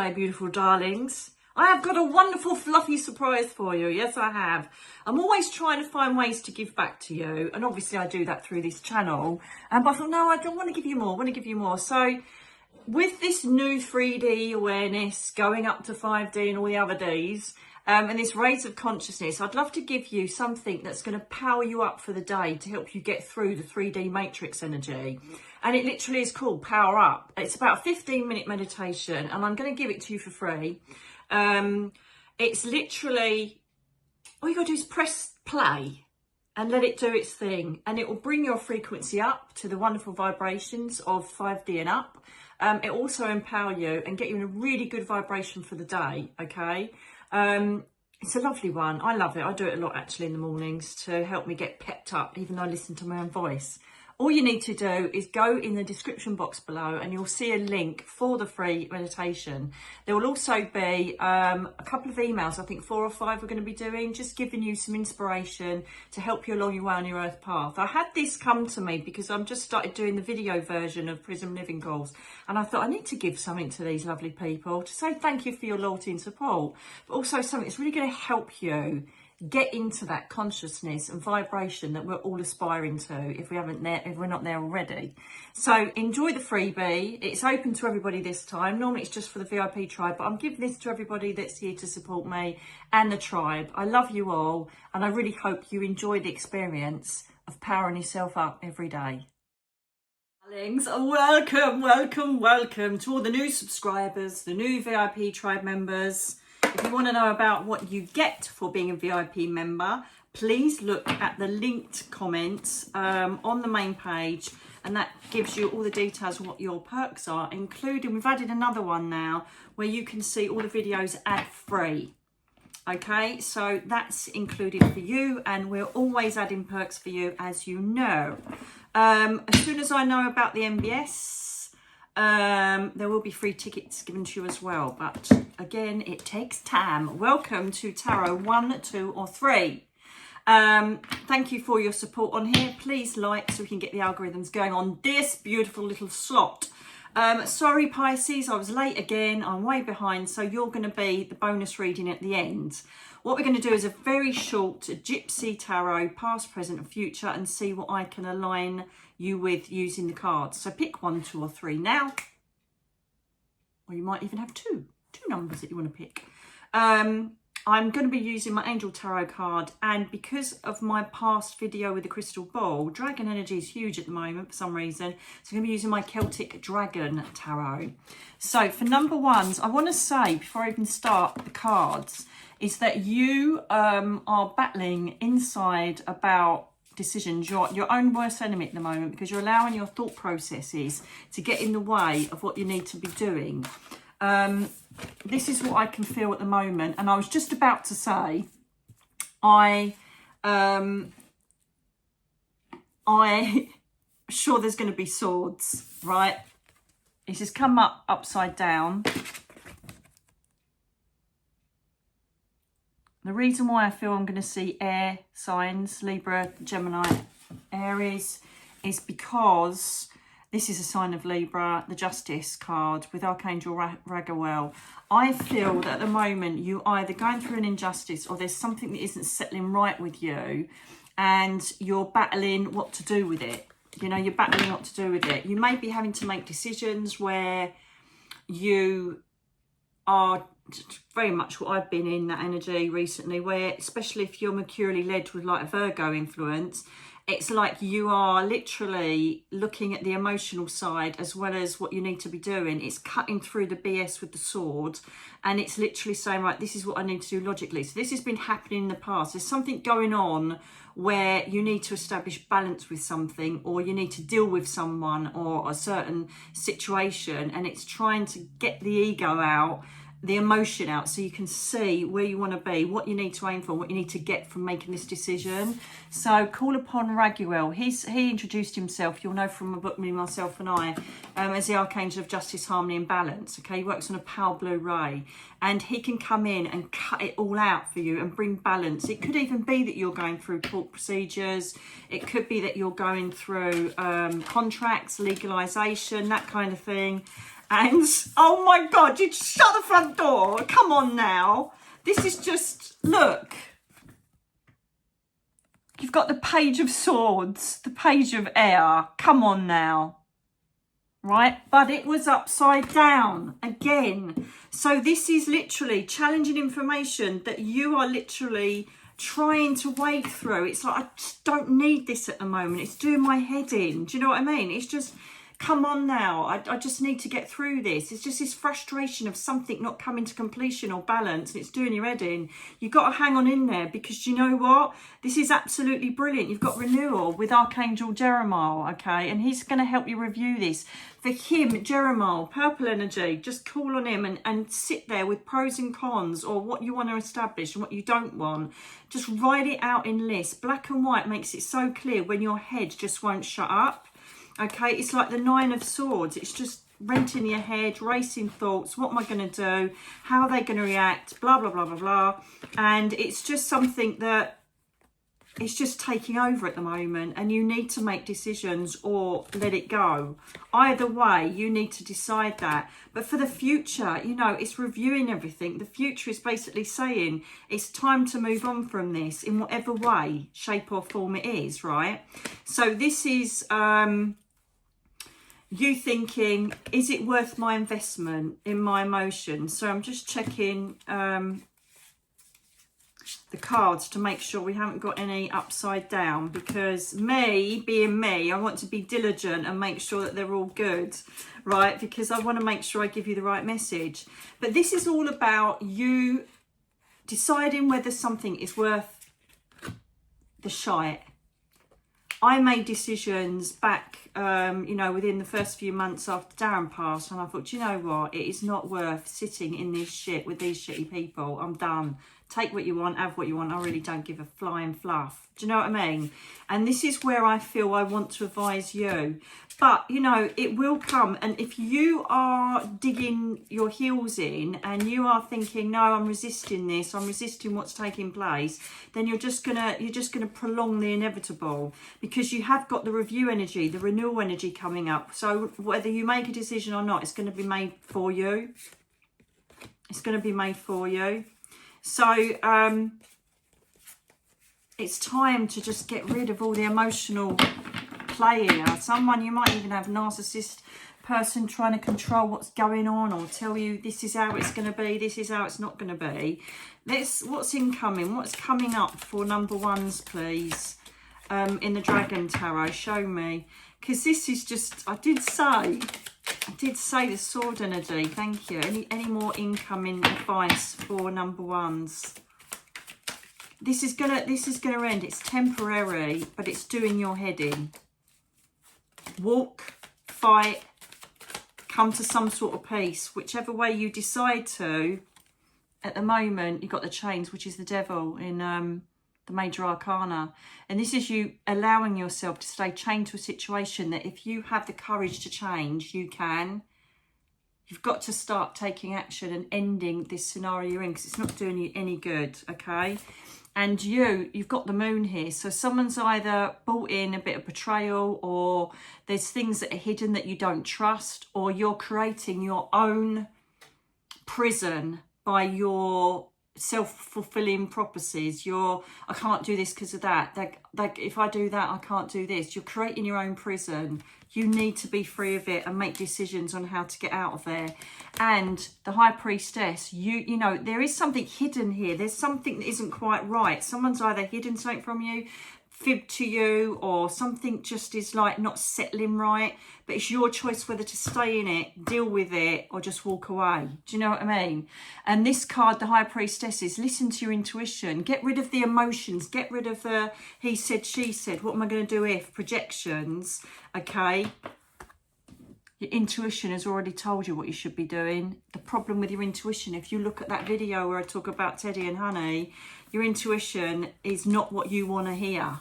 my beautiful darlings. I have got a wonderful fluffy surprise for you. Yes, I have. I'm always trying to find ways to give back to you. And obviously I do that through this channel. But I thought, no, I don't want to give you more. I want to give you more. So with this new 3D awareness going up to 5D and all the other Ds, and this raise of consciousness, I'd love to give you something that's going to power you up for the day to help you get through the 3D matrix energy. And it literally is called Power Up. It's about a 15-minute meditation, and I'm going to give it to you for free. It's literally, all you got to do is press play and let it do its thing, and it will bring your frequency up to the wonderful vibrations of 5D and up. It also empower you and get you in a really good vibration for the day, okay? It's a lovely one. I love it. I do it a lot actually in the mornings to help me get pepped up, even though I listen to my own voice. All you need to do is go in the description box below and you'll see a link for the free meditation. There will also be a couple of emails, I think 4 or 5 we're going to be doing, just giving you some inspiration to help you along your way on your earth path. I had this come to me because I've just started doing the video version of Prism Living Calls, and I thought I need to give something to these lovely people to say thank you for your loyalty and support, but also something that's really going to help you get into that consciousness and vibration that we're all aspiring to if we're not there already. So enjoy the freebie. It's open to everybody this time. Normally it's just for the VIP tribe, but I'm giving this to everybody that's here to support me and the tribe. I love you all, and I really hope you enjoy the experience of powering yourself up every day. Darlings, welcome to all the new subscribers, the new VIP tribe members. If you want to know about what you get for being a VIP member, please look at the linked comments on the main page, and that gives you all the details of what your perks are, including, we've added another one now where you can see all the videos ad-free. Okay, so that's included for you, and we're always adding perks for you, as you know. As soon as I know about the MBS, there will be free tickets given to you as well, but again, it takes time. Welcome to Tarot 1, 2 or 3. Thank you for your support on here. Please like so we can get the algorithms going on this beautiful little slot. Sorry Pisces, I was late again. I'm way behind, so you're going to be the bonus reading at the end. What we're going to do is a very short Gypsy Tarot, past, present and future, and see what I can align you with using the cards. So pick 1, 2 or 3 now, or you might even have two numbers that you want to pick. I'm going to be using my Angel Tarot card, and because of my past video with the crystal ball, dragon energy is huge at the moment for some reason, so I'm going to be using my Celtic Dragon Tarot. So for number ones, I want to say before I even start the cards is that you are battling inside about decisions. You're your own worst enemy at the moment because you're allowing your thought processes to get in the way of what you need to be doing. This is what I can feel at the moment, and I was just about to say sure there's going to be swords, right? This has come up upside down. The reason why I feel I'm going to see air signs, Libra, Gemini, Aries, is because this is a sign of Libra, the Justice card with Archangel Raguel. I feel that at the moment you're either going through an injustice or there's something that isn't settling right with you, and you're battling what to do with it. You know, you're battling what to do with it. You may be having to make decisions where you are very much what I've been in, that energy recently, where especially if you're mercurially led with like a Virgo influence, it's like you are literally looking at the emotional side as well as what you need to be doing. It's cutting through the BS with the sword, and it's literally saying, right, this is what I need to do logically. So this has been happening in the past. There's something going on where you need to establish balance with something, or you need to deal with someone or a certain situation, and it's trying to get the ego out, the emotion out, so you can see where you want to be, what you need to aim for, what you need to get from making this decision. So call upon Raguel. He introduced himself, you'll know from a book, Me, Myself and I, as the Archangel of Justice, Harmony and Balance. Okay, he works on a power blue ray, and he can come in and cut it all out for you and bring balance. It could even be that you're going through court procedures. It could be that you're going through contracts, legalization, that kind of thing. And, oh my God, you shut the front door. Come on now. This is just, look. You've got the Page of Swords, the Page of Air. Come on now. Right? But it was upside down again. So this is literally challenging information that you are literally trying to wade through. It's like, I just don't need this at the moment. It's doing my head in. Do you know what I mean? It's just, come on now. I just need to get through this. It's just this frustration of something not coming to completion or balance, and it's doing your head in. You've got to hang on in there, because you know what? This is absolutely brilliant. You've got renewal with Archangel Jeremiah, okay? And he's going to help you review this. For him, Jeremiah, purple energy, just call on him and sit there with pros and cons, or what you want to establish and what you don't want. Just write it out in lists. Black and white makes it so clear when your head just won't shut up. Okay, it's like the Nine of Swords. It's just renting your head, racing thoughts. What am I going to do? How are they going to react? Blah, blah, blah, blah, blah. And it's just something that it's just taking over at the moment, and you need to make decisions or let it go. Either way, you need to decide that. But for the future, you know, it's reviewing everything. The future is basically saying it's time to move on from this in whatever way, shape or form it is, right? So this is you thinking, is it worth my investment in my emotions? So I'm just checking the cards to make sure we haven't got any upside down, because me, being me, I want to be diligent and make sure that they're all good, right? Because I want to make sure I give you the right message. But this is all about you deciding whether something is worth the shite. I made decisions back, you know, within the first few months after Darren passed, and I thought, you know what, it is not worth sitting in this shit with these shitty people. I'm done. Take what you want, have what you want. I really don't give a flying fluff. Do you know what I mean? And this is where I feel I want to advise you. But, you know, it will come. And if you are digging your heels in and you are thinking, no, I'm resisting this, I'm resisting what's taking place, then you're just gonna prolong the inevitable, because you have got the review energy, the renewal energy coming up. So whether you make a decision or not, it's going to be made for you. It's going to be made for you. So it's time to just get rid of all the emotional play here. Someone, you might even have a narcissist person trying to control what's going on, or tell you this is how it's going to be, this is how it's not going to be. What's incoming, what's coming up for number ones, please, in the Dragon Tarot. Show me, because this is just, I did say the sword energy. Thank you. Any more incoming advice for number ones? This is gonna end. It's temporary, but it's doing your head in. Walk, fight, come to some sort of peace, whichever way you decide to. At the moment, you've got the chains, which is the devil in the major arcana, and this is you allowing yourself to stay chained to a situation that if you have the courage to change, you can. You've got to start taking action and ending this scenario you're in, because it's not doing you any good, okay? And you've got the moon here, so someone's either brought in a bit of betrayal, or there's things that are hidden that you don't trust, or you're creating your own prison by your self-fulfilling prophecies. I can't do this because of that. Like if I do that, I can't do this. You're creating your own prison. You need to be free of it and make decisions on how to get out of there. And the High Priestess, you know, there is something hidden here. There's something that isn't quite right. Someone's either hidden something from you, fibbed to you, or something just is like not settling right. But it's your choice whether to stay in it, deal with it, or just walk away. Do you know what I mean? And this card, the High Priestess, is listen to your intuition. Get rid of the emotions. Get rid of the he said, she said, what am I going to do if, projections, okay? Your intuition has already told you what you should be doing. The problem with your intuition, if you look at that video where I talk about Teddy and Honey, your intuition is not what you want to hear.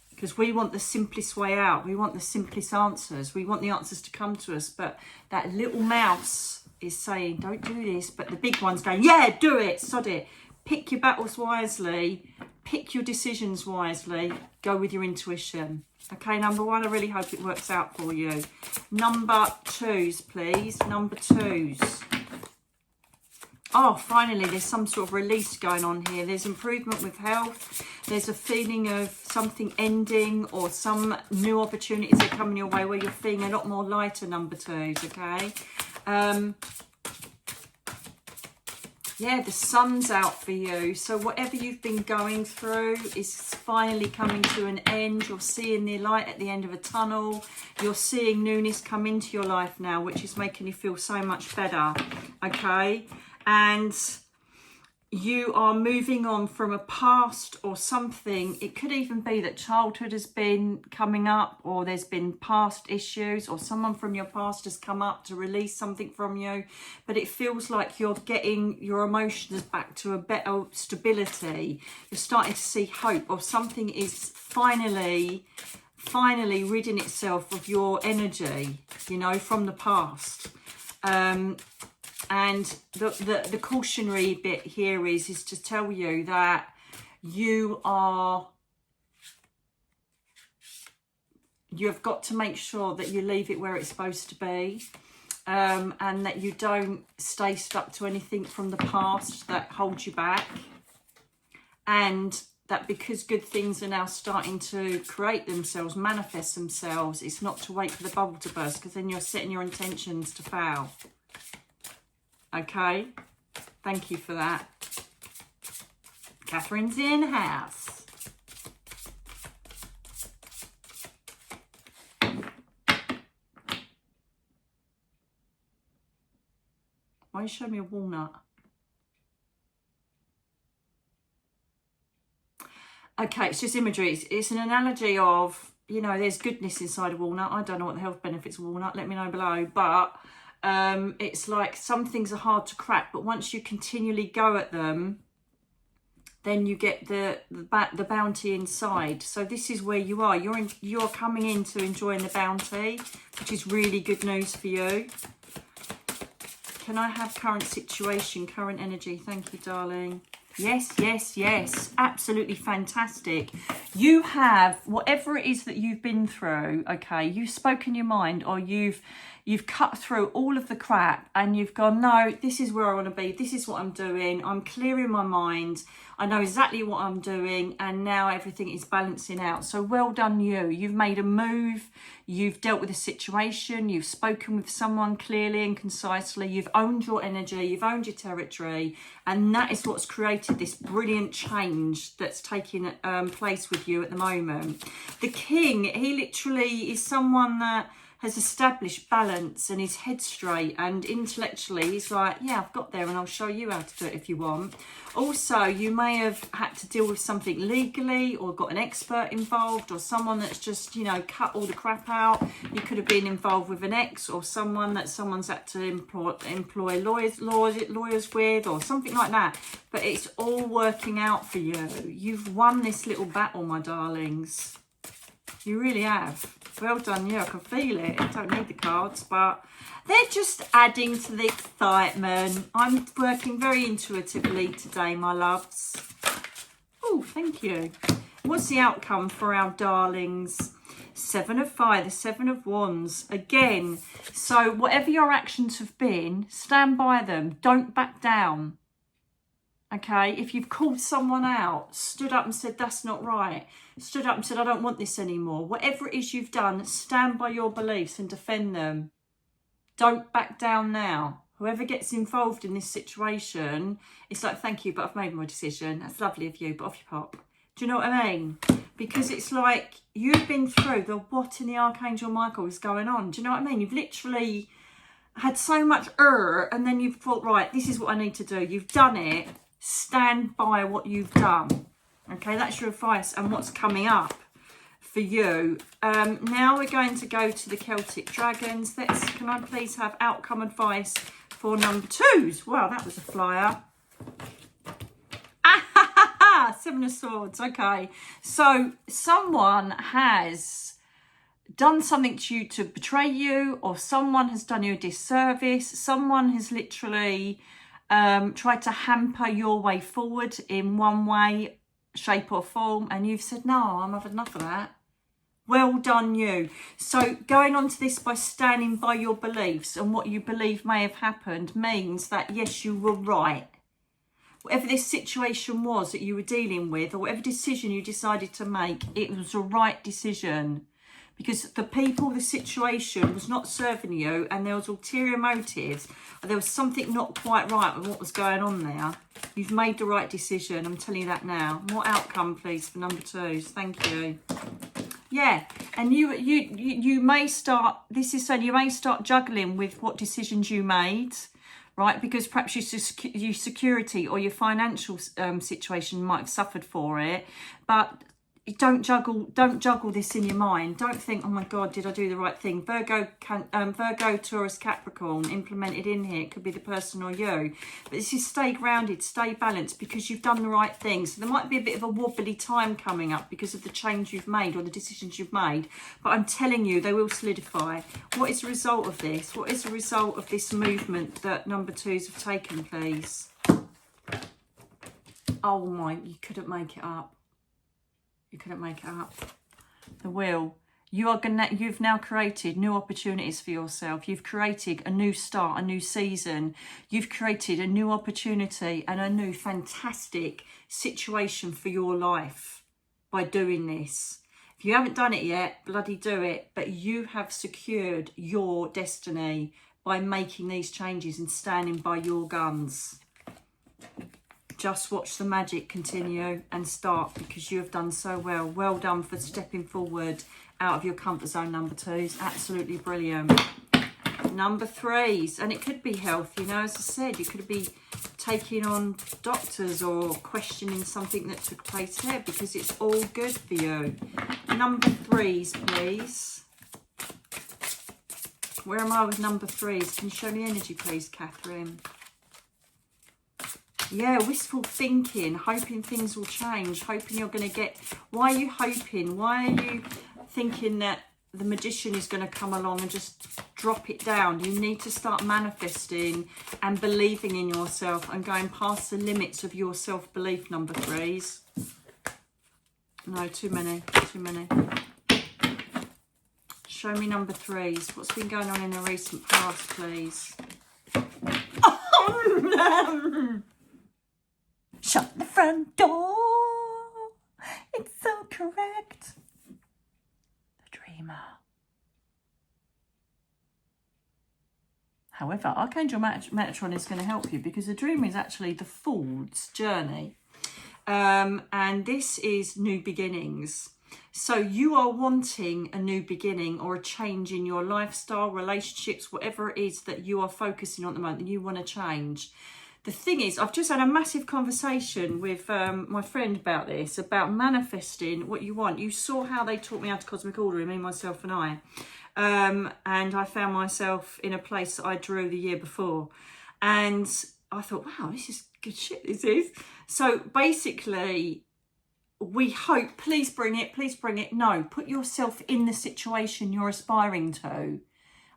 Because we want the simplest way out. We want the simplest answers. We want the answers to come to us. But that little mouse is saying, don't do this. But the big one's going, yeah, do it, sod it. Pick your battles wisely. pick your decisions wisely. Go with your intuition. Okay, number one, I really hope it works out for you. Number twos, please. Number twos. Oh, finally, there's some sort of release going on here. There's improvement with health. There's a feeling of something ending, or some new opportunities are coming your way where you're feeling a lot more lighter, number twos, okay? Yeah, the sun's out for you. So whatever you've been going through is finally coming to an end. You're seeing the light at the end of a tunnel. You're seeing newness come into your life now, which is making you feel so much better, okay? And you are moving on from a past or something. It could even be that childhood has been coming up, or there's been past issues, or someone from your past has come up to release something from you. But it feels like you're getting your emotions back to a better stability. You're starting to see hope, or something is finally ridding itself of your energy, you know, from the past. And the cautionary bit here is to tell you that you've got to make sure that you leave it where it's supposed to be, and that you don't stay stuck to anything from the past that holds you back, and that because good things are now starting to create themselves, manifest themselves, it's not to wait for the bubble to burst, because then you're setting your intentions to fail. Okay, thank you for that. Catherine's in house. Why you show me a walnut? Okay, it's just imagery. It's an analogy of, you know, there's goodness inside a walnut. I don't know what the health benefits of walnut. Let me know below. But it's like some things are hard to crack, but once you continually go at them, then you get the bounty inside. So this is where you are. You're coming into enjoying the bounty, which is really good news for you. Can I have current situation, current energy? Thank you, darling. Yes, yes, yes. Absolutely fantastic. You have, whatever it is that you've been through, okay, you've spoken your mind, or you've cut through all of the crap, and you've gone, no, this is where I want to be. This is what I'm doing. I'm clearing my mind. I know exactly what I'm doing, and now everything is balancing out. So well done you. You've made a move. You've dealt with a situation. You've spoken with someone clearly and concisely. You've owned your energy. You've owned your territory. And that is what's created this brilliant change that's taking place with you at the moment. The king, he literally is someone that has established balance and his head straight, and intellectually he's like, yeah, I've got there, and I'll show you how to do it if you want. Also, you may have had to deal with something legally, or got an expert involved, or someone that's just, you know, cut all the crap out. You could have been involved with an ex, or someone that someone's had to employ lawyers with, or something like that. But it's all working out for you. You've won this little battle, my darlings. You really have. Well done, you. I can feel it. I don't need the cards, but they're just adding to the excitement. I'm working very intuitively today, my loves. Oh, thank you. What's the outcome for our darlings? 7 of Fire, the 7 of Wands. Again, so whatever your actions have been, stand by them. Don't back down. Okay, if you've called someone out, stood up and said, that's not right, stood up and said, I don't want this anymore, whatever it is you've done, stand by your beliefs and defend them. Don't back down now. Whoever gets involved in this situation, it's like, thank you, but I've made my decision. That's lovely of you, but off you pop. Do you know what I mean? Because it's like you've been through the what in the Archangel Michael is going on. Do you know what I mean? You've literally had so much and then you've thought, right, this is what I need to do. You've done it. Stand by what you've done. Okay, that's your advice and what's coming up for you. Now we're going to go to the Celtic Dragons. Can I please have outcome advice for number twos? Wow, that was a flyer. 7 of Swords. Okay, so someone has done something to you to betray you, or someone has done you a disservice. Someone has literally tried to hamper your way forward in one way, shape or form, and you've said, no, I've had enough of that. Well done, you. So going on to this by standing by your beliefs and what you believe may have happened means that, yes, you were right. Whatever this situation was that you were dealing with, or whatever decision you decided to make, it was the right decision. Because the people, the situation was not serving you, and there was ulterior motives, or there was something not quite right with what was going on there. You've made the right decision. I'm telling you that now. More outcome, please, for number 2s. Thank you. Yeah, and you may start, this is saying you may start juggling with what decisions you made, right? Because perhaps your security or your financial situation might have suffered for it, but don't juggle this in your mind. Don't think, oh my God, did I do the right thing? Virgo, Taurus, Capricorn, implemented in here. It could be the person or you. But this is stay grounded, stay balanced, because you've done the right thing. So there might be a bit of a wobbly time coming up because of the change you've made or the decisions you've made. But I'm telling you, they will solidify. What is the result of this? What is the result of this movement that number 2s have taken, please? Oh my, you couldn't make it up. You couldn't make it up. The Wheel. You've now created new opportunities for yourself. You've created a new start, a new season. You've created a new opportunity and a new fantastic situation for your life by doing this. If you haven't done it yet, bloody do it. But you have secured your destiny by making these changes and standing by your guns. Just watch the magic continue and start, because you have done so well. Well done for stepping forward out of your comfort zone, number 2s. Absolutely brilliant. Number 3s, and it could be health, you know, as I said, you could be taking on doctors or questioning something that took place here, because it's all good for you. Number 3s, please. Where am I with number 3s? Can you show me energy, please, Catherine? Yeah, wistful thinking, hoping things will change, hoping you're going to get... Why are you hoping? Why are you thinking that the magician is going to come along and just drop it down? You need to start manifesting and believing in yourself and going past the limits of your self-belief, number 3s. No, too many, too many. Show me number 3s. What's been going on in the recent past, please? Oh, no! Shut the front door. It's so correct. The dreamer. However, Archangel Metatron is going to help you, because the dreamer is actually the Fool's journey. And this is new beginnings. So you are wanting a new beginning or a change in your lifestyle, relationships, whatever it is that you are focusing on at the moment that you want to change. The thing is, I've just had a massive conversation with my friend about this, about manifesting what you want. You saw how they taught me how to cosmic order, me, myself and I. And I found myself in a place that I drew the year before. And I thought, wow, this is good shit, this is. So basically, we hope, please bring it, please bring it. No, put yourself in the situation you're aspiring to,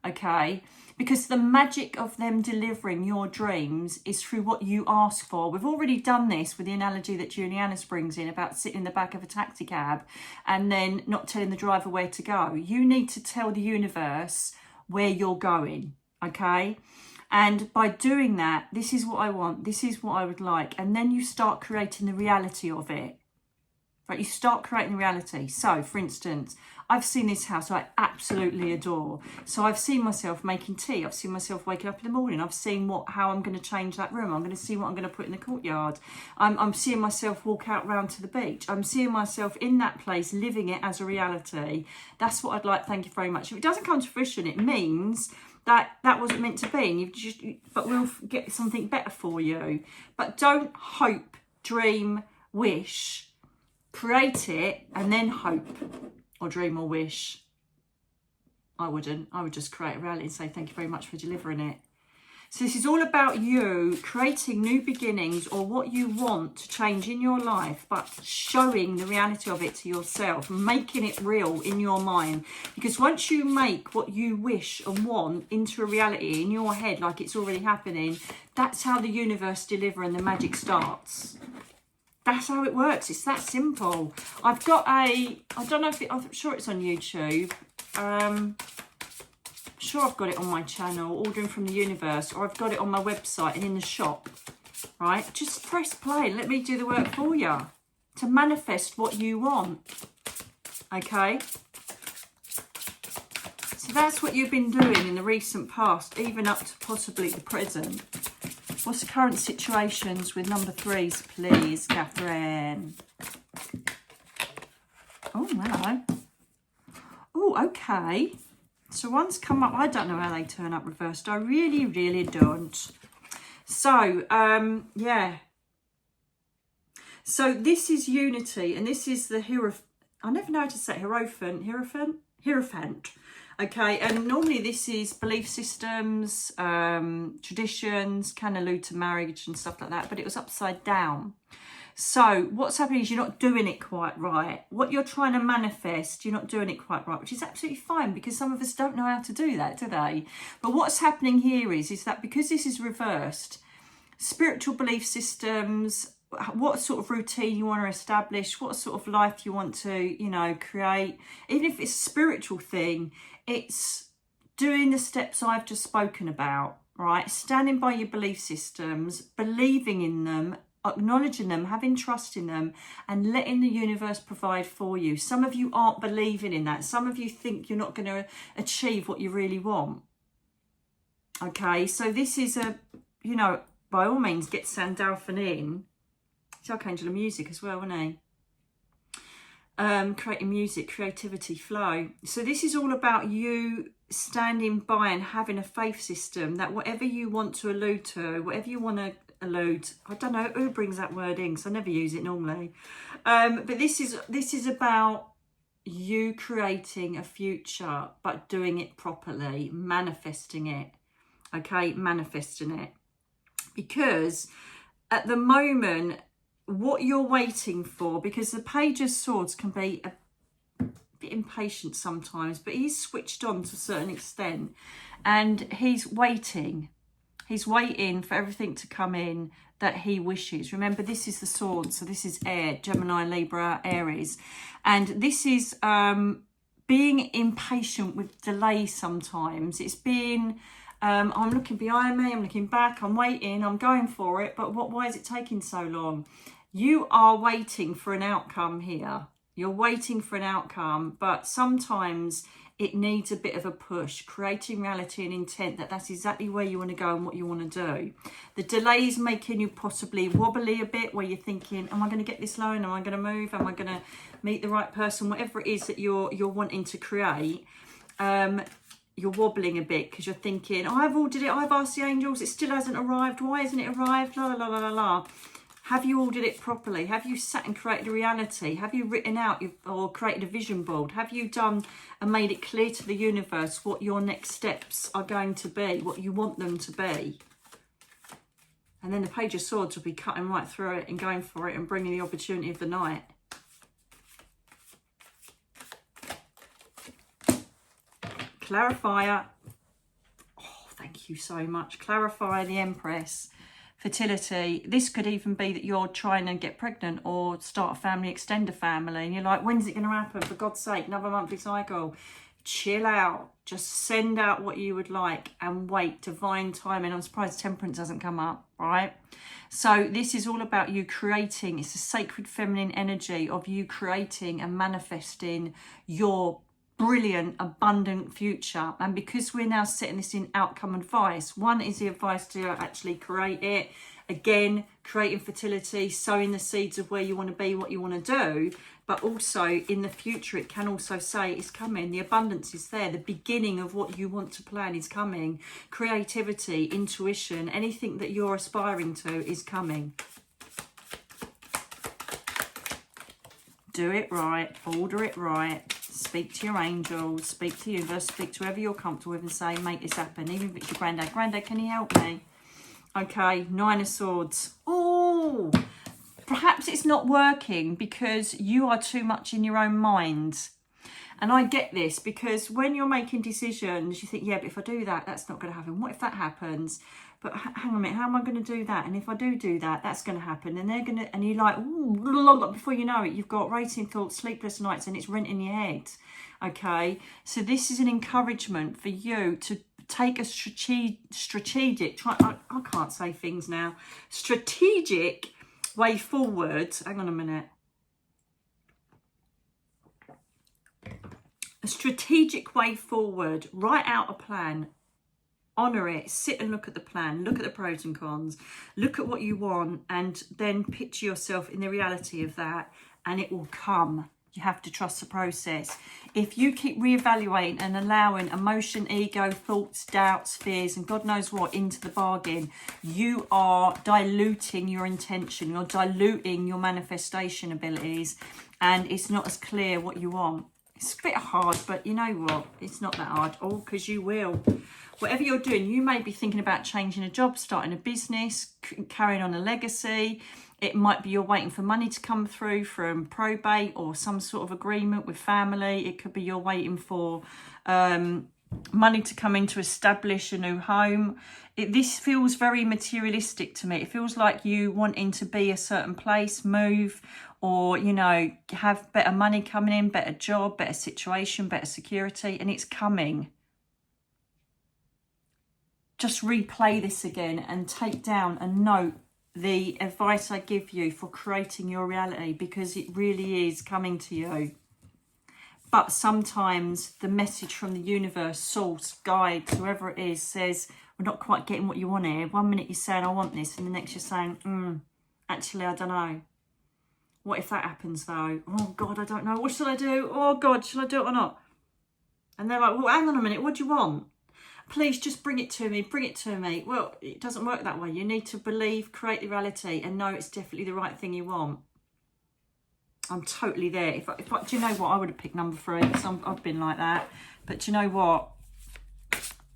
okay? Because the magic of them delivering your dreams is through what you ask for. We've already done this with the analogy that Juliana brings in about sitting in the back of a taxi cab and then not telling the driver where to go. You need to tell the universe where you're going, okay? And by doing that, this is what I want, this is what I would like. And then you start creating the reality of it. Right, you start creating the reality. So, for instance, I've seen this house I absolutely adore. So I've seen myself making tea. I've seen myself waking up in the morning. I've seen how I'm going to change that room. I'm going to see what I'm going to put in the courtyard. I'm seeing myself walk out round to the beach. I'm seeing myself in that place, living it as a reality. That's what I'd like. Thank you very much. If it doesn't come to fruition, it means that wasn't meant to be. And but we'll get something better for you. But don't hope, dream, wish. Create it and then hope or dream or wish. I wouldn't. I would just create a reality and say thank you very much for delivering it. So this is all about you creating new beginnings or what you want to change in your life, but showing the reality of it to yourself, making it real in your mind. Because once you make what you wish and want into a reality in your head, like it's already happening, that's how the universe delivers and the magic starts. That's how it works. It's that simple. I've got I don't know if I'm sure it's on YouTube. I'm sure I've got it on my channel, Ordering from the Universe, or I've got it on my website and in the shop, right? Just press play and let me do the work for you to manifest what you want, okay? So that's what you've been doing in the recent past, even up to possibly the present. What's the current situations with number 3s, please, Catherine? Oh, hello. Oh, okay. So one's come up. I don't know how they turn up reversed. I really, really don't. So, yeah. So this is unity, and this is the Hierophant. I never know how to say it. Hierophant. Okay, and normally this is belief systems, traditions, can allude to marriage and stuff like that, but it was upside down. So what's happening is you're not doing it quite right. What you're trying to manifest, you're not doing it quite right, which is absolutely fine because some of us don't know how to do that, do they? But what's happening here is that because this is reversed, spiritual belief systems, what sort of routine you want to establish, what sort of life you want to, you know, create, even if it's a spiritual thing, it's doing the steps I've just spoken about, right? Standing by your belief systems, believing in them, acknowledging them, having trust in them, and letting the universe provide for you. Some of you aren't believing in that. Some of you think you're not going to achieve what you really want. Okay, so this is a, you know, by all means, get Sandalphon in. It's Archangel of Music as well, isn't he? Creating music, creativity, flow. So this is all about you standing by and having a faith system that whatever you want to allude to, whatever you want to allude, I don't know who brings that word in because I never use it normally. But this is about you creating a future, but doing it properly, manifesting it. Okay, manifesting it. Because at the moment, what you're waiting for, because the Page of Swords can be a bit impatient sometimes, but he's switched on to a certain extent and he's waiting. He's waiting for everything to come in that he wishes. Remember, this is the Swords, so this is air, Gemini, Libra, Aries. And this is being impatient with delay sometimes. It's being... I'm looking behind me, I'm looking back, I'm waiting, I'm going for it, but why is it taking so long? You are waiting for an outcome here. You're waiting for an outcome, but sometimes it needs a bit of a push, creating reality and intent that that's exactly where you want to go and what you want to do. The delay is making you possibly wobbly a bit, where you're thinking, am I going to get this loan? Am I going to move? Am I going to meet the right person? Whatever it is that you're wanting to create, you're wobbling a bit because you're thinking, oh, I've ordered it, I've asked the angels, it still hasn't arrived. Why hasn't it arrived? La, la, la, la, la. Have you ordered it properly? Have you sat and created a reality? Have you written out or created a vision board? Have you done and made it clear to the universe what your next steps are going to be, what you want them to be? And then the Page of Swords will be cutting right through it and going for it and bringing the opportunity of the night. Clarifier. Oh, thank you so much. Clarifier, the Empress. Fertility. This could even be that you're trying to get pregnant or start a family, extend a family, and you're like, when's it going to happen? For God's sake, another monthly cycle. Chill out. Just send out what you would like and wait. Divine timing. I'm surprised Temperance doesn't come up, right? So this is all about you creating. It's a sacred feminine energy of you creating and manifesting your brilliant, abundant future. And because we're now setting this in outcome advice, one is the advice to actually create it. Again, creating fertility, sowing the seeds of where you want to be, what you want to do. But also in the future, it can also say it's coming. The abundance is there. The beginning of what you want to plan is coming. Creativity, intuition, anything that you're aspiring to is coming. Do it right. Order it right. Speak to your angels, speak to the universe, speak to whoever you're comfortable with and say, make this happen. Even if it's your granddad. Granddad, can you help me? Okay, 9 of Swords. Oh, perhaps it's not working because you are too much in your own mind. And I get this because when you're making decisions, you think, yeah, but if I do that, that's not going to happen. What if that happens? but hang on a minute, how am I going to do that? And if I do that, that's going to happen. And they're going to, and you're like, ooh, blah, blah, before you know it, you've got racing thoughts, sleepless nights, and it's renting your head. Okay, so this is an encouragement for you to take a strategic, I can't say things now, strategic way forward. Hang on a minute. A strategic way forward. Write out a plan. Honour it. Sit and look at the plan. Look at the pros and cons. Look at what you want, and then picture yourself in the reality of that, and it will come. You have to trust the process. If you keep reevaluating and allowing emotion, ego, thoughts, doubts, fears, and God knows what into the bargain, you are diluting your intention. You're diluting your manifestation abilities, and it's not as clear what you want. It's a bit hard, but you know what? It's not that hard. Oh, because you will. Whatever you're doing, you may be thinking about changing a job, starting a business, carrying on a legacy. It might be you're waiting for money to come through from probate or some sort of agreement with family. It could be you're waiting for money to come in to establish a new home. This feels very materialistic to me. It feels like you wanting to be a certain place, move, or, you know, have better money coming in, better job, better situation, better security, and it's coming. Just replay this again and take down and note the advice I give you for creating your reality, because it really is coming to you. But sometimes the message from the universe, source, guides, whoever it is, says, we're not quite getting what you want here. 1 minute you're saying, I want this, and the next you're saying, actually, I don't know. What if that happens though? Oh God, I don't know. What should I do? Oh God, should I do it or not? And they're like, well, hang on a minute. What do you want? Please just bring it to me. Bring it to me. Well, it doesn't work that way. You need to believe, create the reality, and know it's definitely the right thing you want. I'm totally there. If I, do you know what? I would have picked number 3 because I've been like that. But do you know what?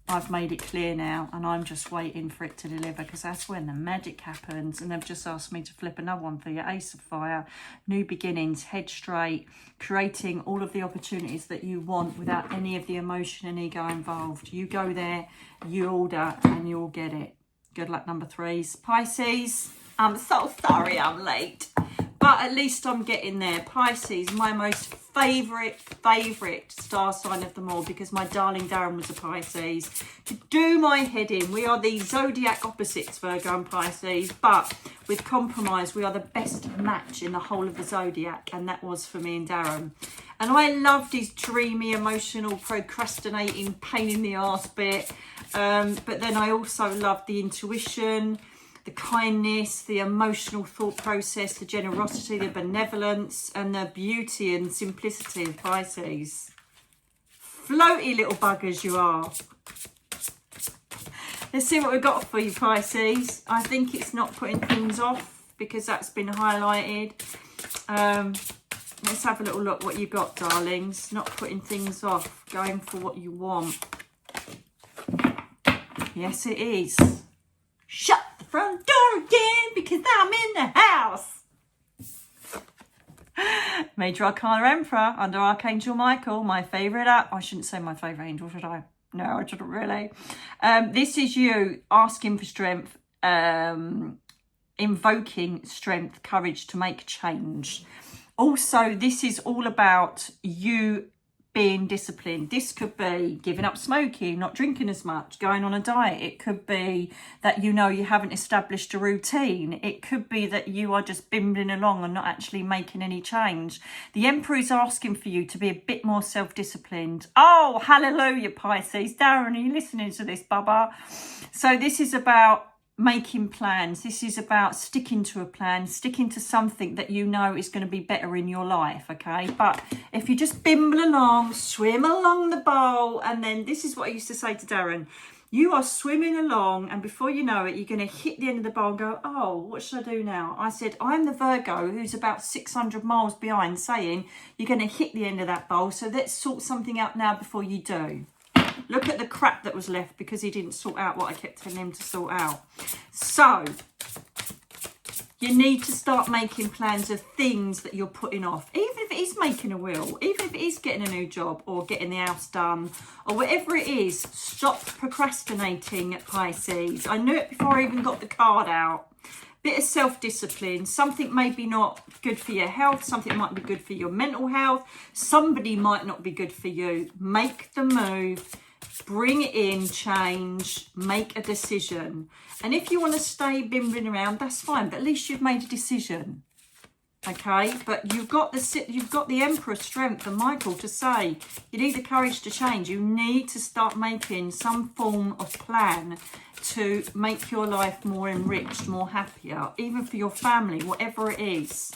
I've made it clear now, and I'm just waiting for it to deliver, because that's when the magic happens. And they've just asked me to flip another one for you. Ace of Fire, new beginnings, head straight, creating all of the opportunities that you want without any of the emotion and ego involved. You go there, you order, and you'll get it. Good luck, number 3s. Pisces, I'm so sorry I'm late, but at least I'm getting there. Pisces, my most favourite star sign of them all, because my darling Darren was a Pisces. To do my head in, we are the zodiac opposites, Virgo and Pisces, but with compromise, we are the best match in the whole of the zodiac, and that was for me and Darren. And I loved his dreamy, emotional, procrastinating, pain in the arse bit, but then I also loved the intuition, the kindness, the emotional thought process, the generosity, the benevolence, and the beauty and simplicity of Pisces. Floaty little buggers you are. Let's see what we've got for you, Pisces. I think it's not putting things off, because that's been highlighted. Let's have a little look what you got, darlings. Not putting things off, going for what you want. Yes, it is. Shut the front door again, because I'm in the house. Major Arcana Emperor under Archangel Michael, my favourite app. I shouldn't say my favourite angel, should I? No, I shouldn't really. This is you asking for strength, invoking strength, courage to make change. Also, this is all about you being disciplined. This could be giving up smoking, not drinking as much, going on a diet. It could be that you know you haven't established a routine. It could be that you are just bimbling along and not actually making any change. The Emperor is asking for you to be a bit more self-disciplined. Oh, hallelujah, Pisces. Darren, are you listening to this, Bubba? So this is about making plans. This is about sticking to a plan, sticking to something that you know is going to be better in your life, okay? But if you just bimble along, swim along the bowl, and then this is what I used to say to Darren, you are swimming along, and before you know it, you're going to hit the end of the bowl and go, oh, what should I do now? I said, I'm the Virgo who's about 600 miles behind, saying you're going to hit the end of that bowl, so let's sort something out now before you do. Look at the crap that was left because he didn't sort out what I kept telling him to sort out. So, You need to start making plans of things that you're putting off. Even if it is making a will, even if it is getting a new job or getting the house done or whatever it is, stop procrastinating, Pisces. I knew it before I even got the card out. Bit of self-discipline. Something may be not good for your health. Something might be good for your mental health. Somebody might not be good for you. Make the move. Bring it in, change, make a decision. And if you want to stay bimbing around, that's fine. But at least you've made a decision. Okay? But you've got the Emperor strength and Michael to say, you need the courage to change. You need to start making some form of plan to make your life more enriched, more happier, even for your family, whatever it is.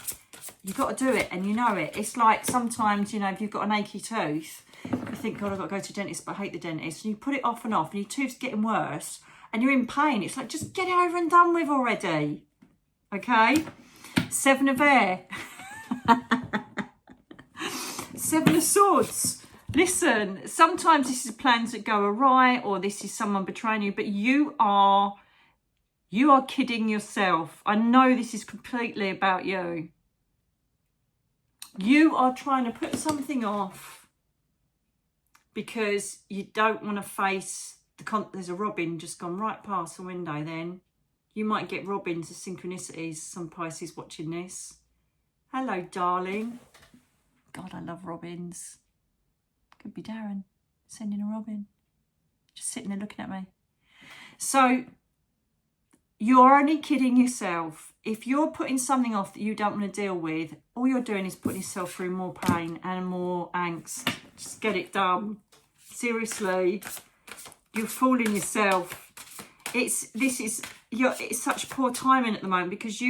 You've got to do it, and you know it. It's like sometimes, you know, if you've got an achy tooth, you think, God, I've got to go to the dentist, but I hate the dentist. And you put it off, and your tooth's getting worse, and you're in pain. It's like, just get it over and done with already. Okay? 7 of Air. 7 of Swords. Listen, sometimes this is plans that go awry, or this is someone betraying you, but you are kidding yourself. I know this is completely about you. You are trying to put something off because you don't want to face there's a robin just gone right past the window then. You might get robins of synchronicities, some Pisces watching this. Hello, darling. God, I love robins. Could be Darren sending a robin. Just sitting there looking at me. So, you're only kidding yourself. If you're putting something off that you don't want to deal with, all you're doing is putting yourself through more pain and more angst. Just get it done. Seriously. You're fooling yourself. It's such poor timing at the moment because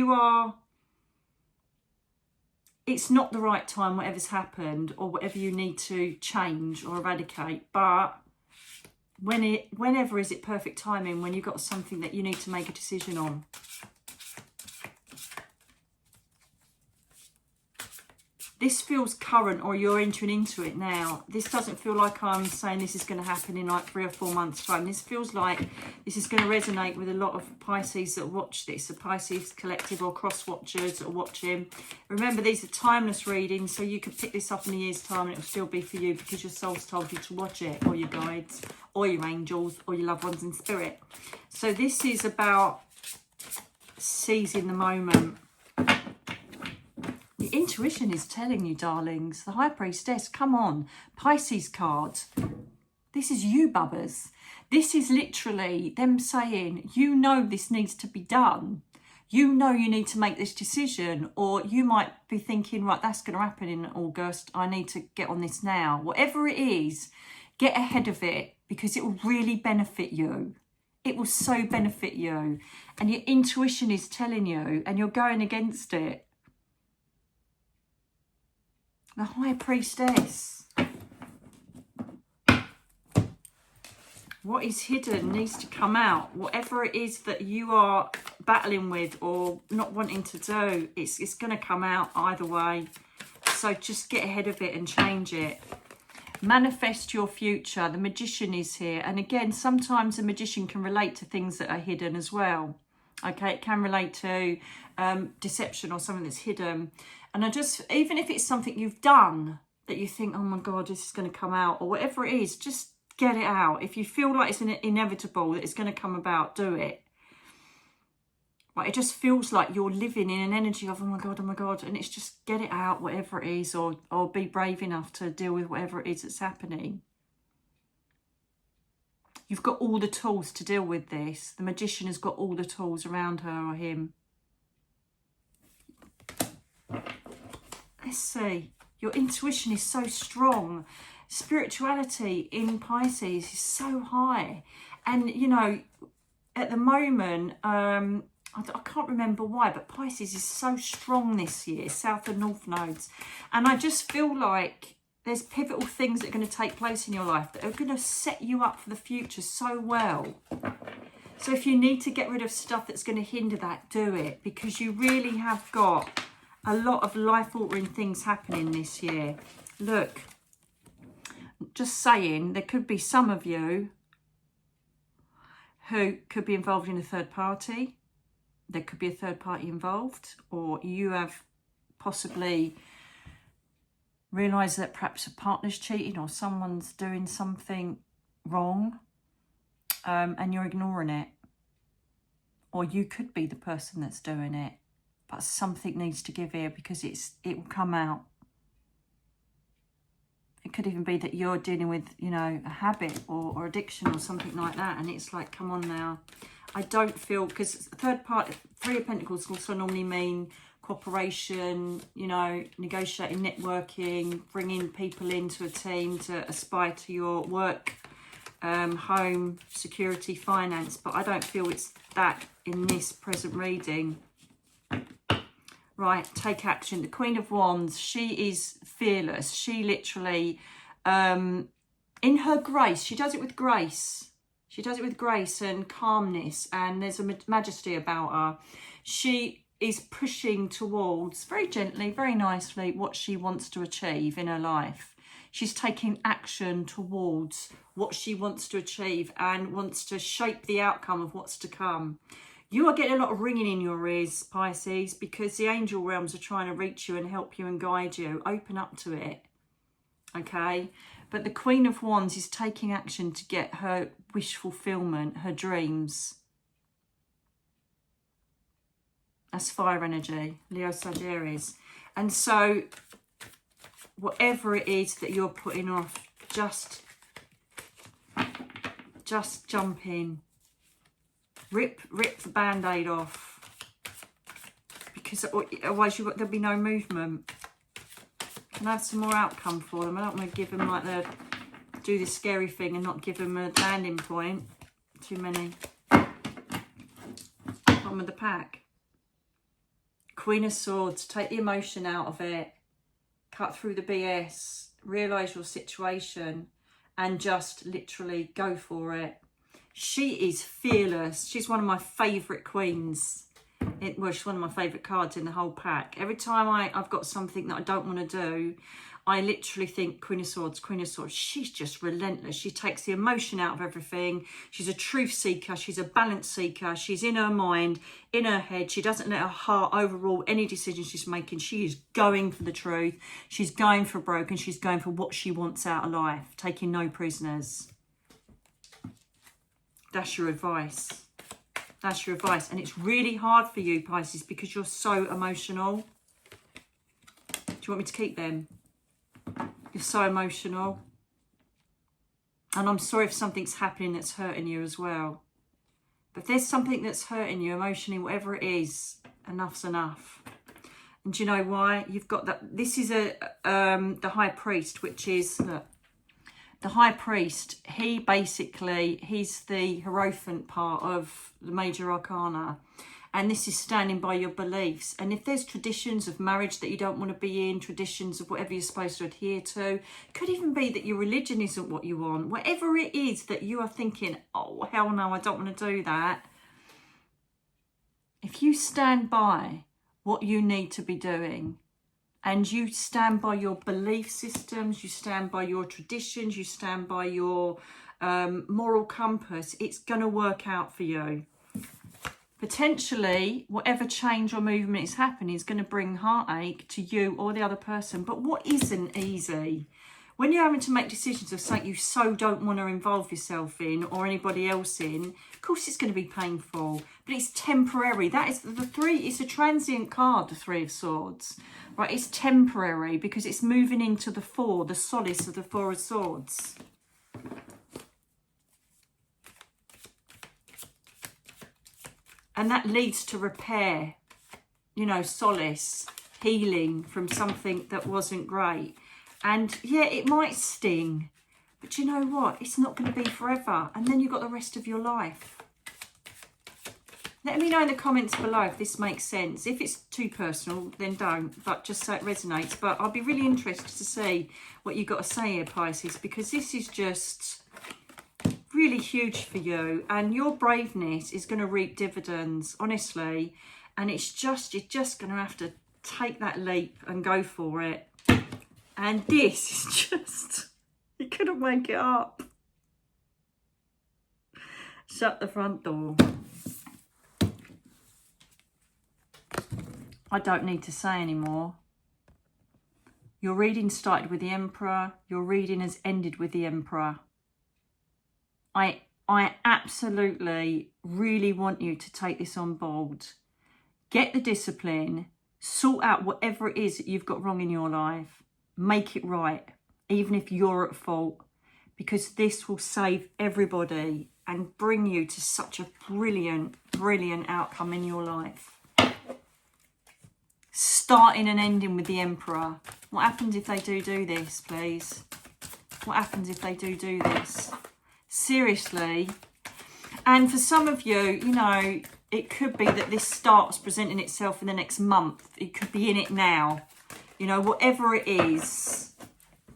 it's not the right time, whatever's happened or whatever you need to change or eradicate. But whenever is it perfect timing when you've got something that you need to make a decision on? This feels current, or you're entering into it now. This doesn't feel like I'm saying this is going to happen in like 3 or 4 months' time. This feels like this is going to resonate with a lot of Pisces that watch this, a Pisces collective or cross-watchers that are watching. Remember, these are timeless readings, so you could pick this up in a year's time and it'll still be for you because your soul's told you to watch it, or your guides, or your angels, or your loved ones in spirit. So this is about seizing the moment. The intuition is telling you, darlings. The High Priestess, come on. Pisces card. This is you, bubbers. This is literally them saying, you know this needs to be done. You know you need to make this decision. Or you might be thinking, right, that's going to happen in August. I need to get on this now. Whatever it is, get ahead of it because it will really benefit you. It will so benefit you. And your intuition is telling you and you're going against it. The High Priestess. What is hidden needs to come out. Whatever it is that you are battling with or not wanting to do, it's going to come out either way. So just get ahead of it and change it. Manifest your future. The Magician is here. And again, sometimes the Magician can relate to things that are hidden as well. Okay, it can relate to deception or something that's hidden. And even if it's something you've done that you think, oh my God, this is going to come out, or whatever it is, just get it out. If you feel like it's inevitable that it's going to come about, do it. Right, it just feels like you're living in an energy of, oh my God, and it's just get it out, whatever it is, or be brave enough to deal with whatever it is that's happening. You've got all the tools to deal with this. The Magician has got all the tools around her or him. Let's see. Your intuition is so strong. Spirituality in Pisces is so high. And, you know, at the moment, I can't remember why, but Pisces is so strong this year, South and North nodes. And I just feel like there's pivotal things that are going to take place in your life that are going to set you up for the future so well. So if you need to get rid of stuff that's going to hinder that, do it. Because you really have got a lot of life-altering things happening this year. Look, just saying, there could be some of you who could be involved in a third party. there could be a third party involved, or you have possibly realised that perhaps a partner's cheating or someone's doing something wrong, and you're ignoring it. Or you could be the person that's doing it, but something needs to give here, because it will come out. It could even be that you're dealing with, you know, a habit or addiction or something like that, and it's like, come on now. I don't feel, because third party, Three of Pentacles also normally mean cooperation, you know, negotiating, networking, bringing people into a team to aspire to your work, home, security, finance. But I don't feel it's that in this present reading. Right, take action. The Queen of Wands, she is fearless. She literally, in her grace, she does it with grace. She does it with grace and calmness, and there's a majesty about her. She is pushing towards, very gently, very nicely, what she wants to achieve in her life. She's taking action towards what she wants to achieve and wants to shape the outcome of what's to come. You are getting a lot of ringing in your ears, Pisces, because the angel realms are trying to reach you and help you and guide you. Open up to it, okay? But the Queen of Wands is taking action to get her wish fulfillment, her dreams. That's fire energy, Leo, Sagittarius. And so whatever it is that you're putting off, just jump in. Rip the band-aid off, because otherwise there'll be no movement. Can I have some more outcome for them? I don't want to give them like do this scary thing and not give them a landing point. Too many. Bottom of the pack. Queen of Swords, take the emotion out of it. Cut through the BS. Realise your situation and just literally go for it. She is fearless. She's one of my favourite queens. Well, she's one of my favourite cards in the whole pack. Every time I've got something that I don't want to do, I literally think Queen of Swords, Queen of Swords. She's just relentless. She takes the emotion out of everything. She's a truth seeker. She's a balance seeker. She's in her mind, in her head. She doesn't let her heart overrule any decisions she's making. She is going for the truth. She's going for broke, and she's going for what she wants out of life, taking no prisoners. That's your advice. That's your advice. And it's really hard for you, Pisces, because you're so emotional. Do you want me to keep them? You're so emotional. And I'm sorry if something's happening that's hurting you as well. But if there's something that's hurting you emotionally, whatever it is, enough's enough. And do you know why? You've got that. This is the High Priest, which is... Look, the High Priest, he's the Hierophant part of the Major Arcana. And this is standing by your beliefs. And if there's traditions of marriage that you don't want to be in, traditions of whatever you're supposed to adhere to, could even be that your religion isn't what you want. Whatever it is that you are thinking, oh, hell no, I don't want to do that. If you stand by what you need to be doing, and you stand by your belief systems, you stand by your traditions, you stand by your moral compass, it's going to work out for you. Potentially, whatever change or movement is happening is going to bring heartache to you or the other person. But what isn't easy? When you're having to make decisions of something you so don't want to involve yourself in or anybody else in, of course it's going to be painful. But it's temporary. That is the three. It's a transient card, the Three of Swords. Right? It's temporary because it's moving into the four, the solace of the Four of Swords. And that leads to repair, you know, solace, healing from something that wasn't great. And yeah, it might sting, but you know what? It's not going to be forever. And then you've got the rest of your life. Let me know in the comments below if this makes sense. If it's too personal, then don't, but just so it resonates. But I'll be really interested to see what you've got to say here, Pisces, because this is just really huge for you, and your braveness is going to reap dividends, honestly. And it's just, you're just going to have to take that leap and go for it. And this is just, you couldn't make it up. Shut the front door. I don't need to say anymore. Your reading started with the Emperor. Your reading has ended with the Emperor. I absolutely really want you to take this on board. Get the discipline. Sort out whatever it is that you've got wrong in your life. Make it right, even if you're at fault. Because this will save everybody and bring you to such a brilliant, brilliant outcome in your life. Starting and ending with the Emperor. What happens if they do this, please? What happens if they do this? Seriously. And for some of you, you know, it could be that this starts presenting itself in the next month. It could be in it now. You know, whatever it is,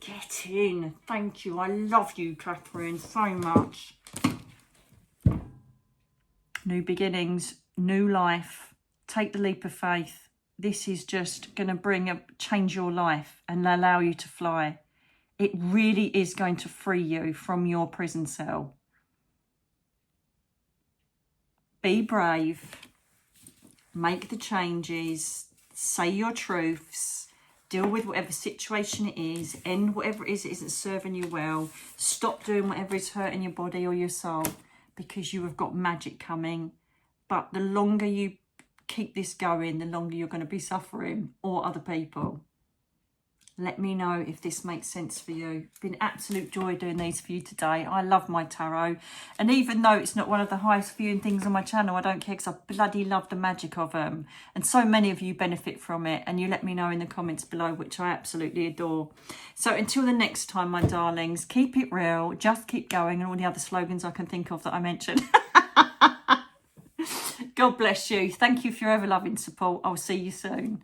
get in. Thank you. I love you, Catherine, so much. New beginnings, new life. Take the leap of faith. This is just going to change your life and allow you to fly. It really is going to free you from your prison cell. Be brave. Make the changes. Say your truths. Deal with whatever situation it is. End whatever it is that isn't serving you well. Stop doing whatever is hurting your body or your soul, because you have got magic coming. But the longer you keep this going, the longer you're going to be suffering, or other people. Let me know if this makes sense for you. It's been an absolute joy doing these for you today. I love my tarot. And even though it's not one of the highest viewing things on my channel, I don't care, because I bloody love the magic of them. And so many of you benefit from it. And you let me know in the comments below, which I absolutely adore. So until the next time, my darlings, keep it real. Just keep going. And all the other slogans I can think of that I mentioned. God bless you. Thank you for your ever-loving support. I'll see you soon.